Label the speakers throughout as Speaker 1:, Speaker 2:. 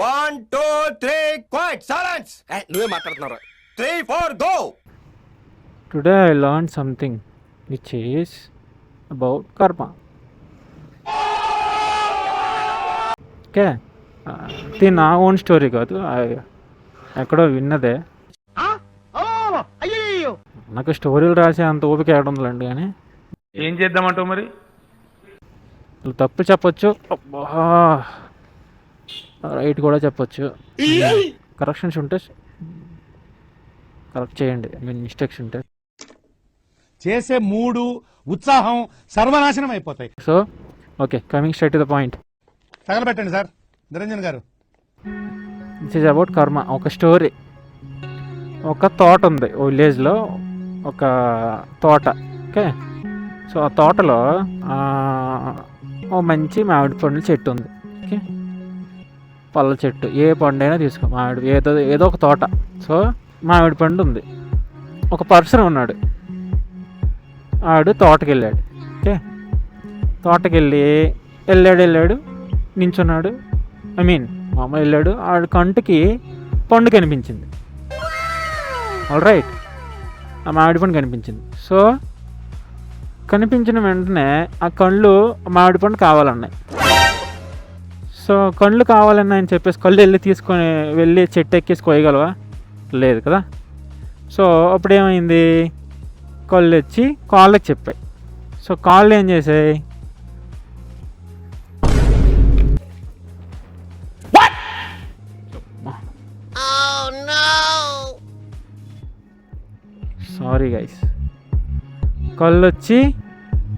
Speaker 1: 1 2 3 quiet silence. నువ్వే మాట్లాడుతున్నారా? 3 4 go.
Speaker 2: Today I learned something which is about karma. Okay, ఇది నా ఓన్ స్టోరీ కాదు, ఎక్కడో విన్నదే. నాకు స్టోరీలు రాసే అంత ఓపిక ఏడుందండి, కానీ
Speaker 3: ఏం చేద్దామంటావు మరి?
Speaker 2: తప్పు చెప్పొచ్చు, రైట్ కూడా చెప్పొచ్చు. కరెక్షన్స్ ఉంటే కరెక్ట్ చేయండి, మిస్టేక్స్ ఉంటే.
Speaker 4: చేసే మూడు ఉత్సాహం సర్వనాశనం అయిపోతాయి.
Speaker 2: So okay, coming straight to the point.
Speaker 4: తగలబెట్టండి సార్ నిరంజన్ గారు.
Speaker 2: దిస్ ఈజ్ అబౌట్ కర్మ. ఒక స్టోరీ. ఒక తోట ఉంది ఓ విలేజ్లో, ఒక తోట. ఓకే, సో ఆ తోటలో ఓ మంచి మామిడి పండ్ల చెట్టు ఉంది. ఓకే, పళ్ళ చెట్టు, ఏ పండు అయినా తీసుకో, మామిడి ఏదో ఒక తోట. సో మామిడి పండు ఉంది. ఒక పర్సన్ ఉన్నాడు, ఆడు తోటకి వెళ్ళాడు. ఓకే, తోటకి వెళ్ళాడు, నించున్నాడు. మామూలు వెళ్ళాడు. ఆడు కంటికి పండు కనిపించింది. ఆల్ రైట్, ఆ మామిడి పండు కనిపించింది. సో కనిపించిన వెంటనే ఆ కళ్ళు మామిడి పండు కావాలన్నాయి. సో కళ్ళు కావాలన్నాయని చెప్పేసి కళ్ళు వెళ్ళి చెట్టు ఎక్కేసి కోయగలవా? లేదు కదా. సో అప్పుడు ఏమైంది, కళ్ళు వచ్చి కాళ్ళకి చెప్పాయి. సో కాళ్ళు ఏం చేసాయి, సారీ గైస్, కళ్ళు వచ్చి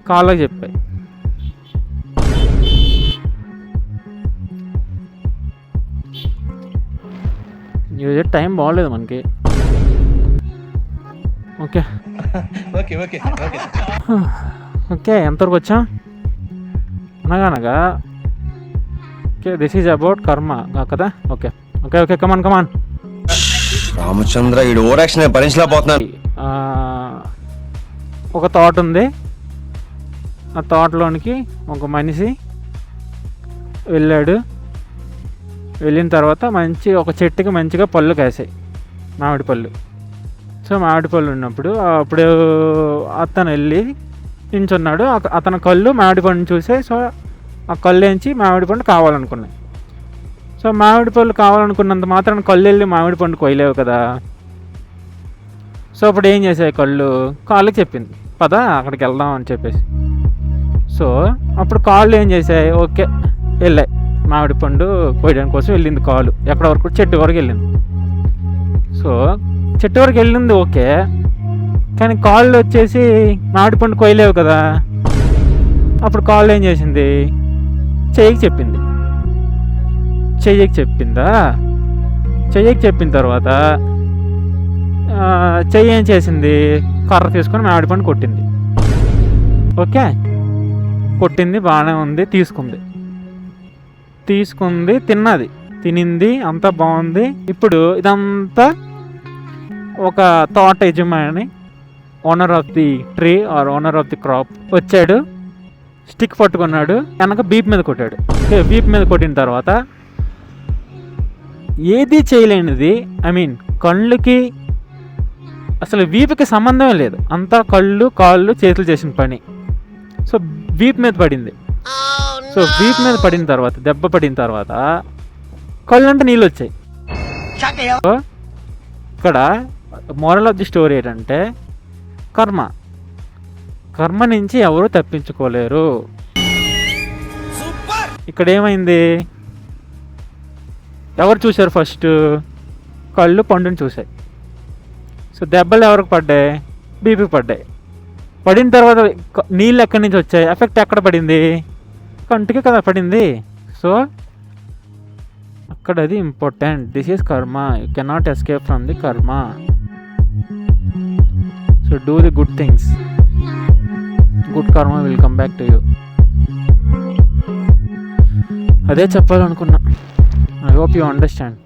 Speaker 2: కాళ్ళకి చెప్పాయి. ఈరోజు టైం బాగలేదు మనకి. ఓకే ఓకే, ఎంతవరకు వచ్చాం? అనగా ఓకే, దిస్ ఈజ్ అబౌట్ కర్మ కదా. ఓకే ఓకే ఓకే, కమాన్.
Speaker 1: రామచంద్ర ఈ ఓవర్ యాక్షన్ భరించలేకపోతున్నాను.
Speaker 2: ఒక తోట ఉంది. ఆ తోటలోనికి ఒక మనిషి వెళ్ళాడు. వెళ్ళిన తర్వాత ఒక చెట్టుకి మంచిగా పళ్ళు కాసాయి, మామిడి పళ్ళు. సో మామిడి పళ్ళు ఉన్నప్పుడు అప్పుడు అతను వెళ్ళి నించున్నాడు. అతని కళ్ళు మామిడి పండు చూసే. సో ఆ కళ్ళు ఏంచి మామిడి పండు కావాలనుకున్నాయి. సో మామిడి పళ్ళు కావాలనుకున్నంత మాత్రం కళ్ళు వెళ్ళి మామిడి పండు కొయ్యలేవు కదా. సో అప్పుడు ఏం చేసాయి, కాళ్ళకి చెప్పింది పద అక్కడికి వెళ్దాం అని చెప్పేసి. సో అప్పుడు కాళ్ళు ఏం చేసాయి, ఓకే వెళ్ళాయి. మామిడి పండు కోయడానికి కోసం వెళ్ళింది కాలు. ఎక్కడ వరకు? చెట్టు వరకు వెళ్ళింది. సో చెట్టు వరకు వెళ్ళింది ఓకే, కానీ కాళ్ళు వచ్చేసి మామిడి పండు కొయ్యలేవు కదా. అప్పుడు కాళ్ళు ఏం చేసింది, చెయ్యికి చెప్పింది. చెయ్యికి చెప్పిన తర్వాత చెయ్యి ఏం చేసింది, కర్ర తీసుకొని మామిడి పండు కొట్టింది. ఓకే, కొట్టింది, బాగానే ఉంది. తీసుకుంది, తినింది, అంతా బాగుంది. ఇప్పుడు ఇదంతా ఒక తోట యజమాని, owner of the tree or owner of the crop వచ్చాడు. స్టిక్ పట్టుకున్నాడు, వెనక బీప్ మీద కొట్టాడు. బీప్ మీద కొట్టిన తర్వాత ఏది చేయలేనిది, కళ్ళుకి అసలు వీపుకి సంబంధమే లేదు, అంతా కళ్ళు కాళ్ళు చేతులు చేసిన పని. సో వీప్ మీద పడింది. సో వీప్ మీద పడిన తర్వాత, దెబ్బ పడిన తర్వాత కళ్ళు అంటే నీళ్ళు వచ్చాయి. ఇక్కడ మోరల్ ఆఫ్ ది స్టోరీ ఏంటంటే, కర్మ నుంచి ఎవరు తప్పించుకోలేరు. ఇక్కడ ఏమైంది, ఎవరు చూశారు ఫస్ట్? కళ్ళు పండుని చూసాయి. సో దెబ్బలు ఎవరికి పడ్డాయి? బీపీకి పడ్డాయి. పడిన తర్వాత నీళ్ళు ఎక్కడి నుంచి వచ్చాయి? ఎఫెక్ట్ ఎక్కడ పడింది? కంటికి కదా పడింది. సో అక్కడ అది important. This is karma. You cannot escape from the karma. So do the good things. Good karma will come back to you. అదే చెప్పాలనుకున్నా. I hope you understand.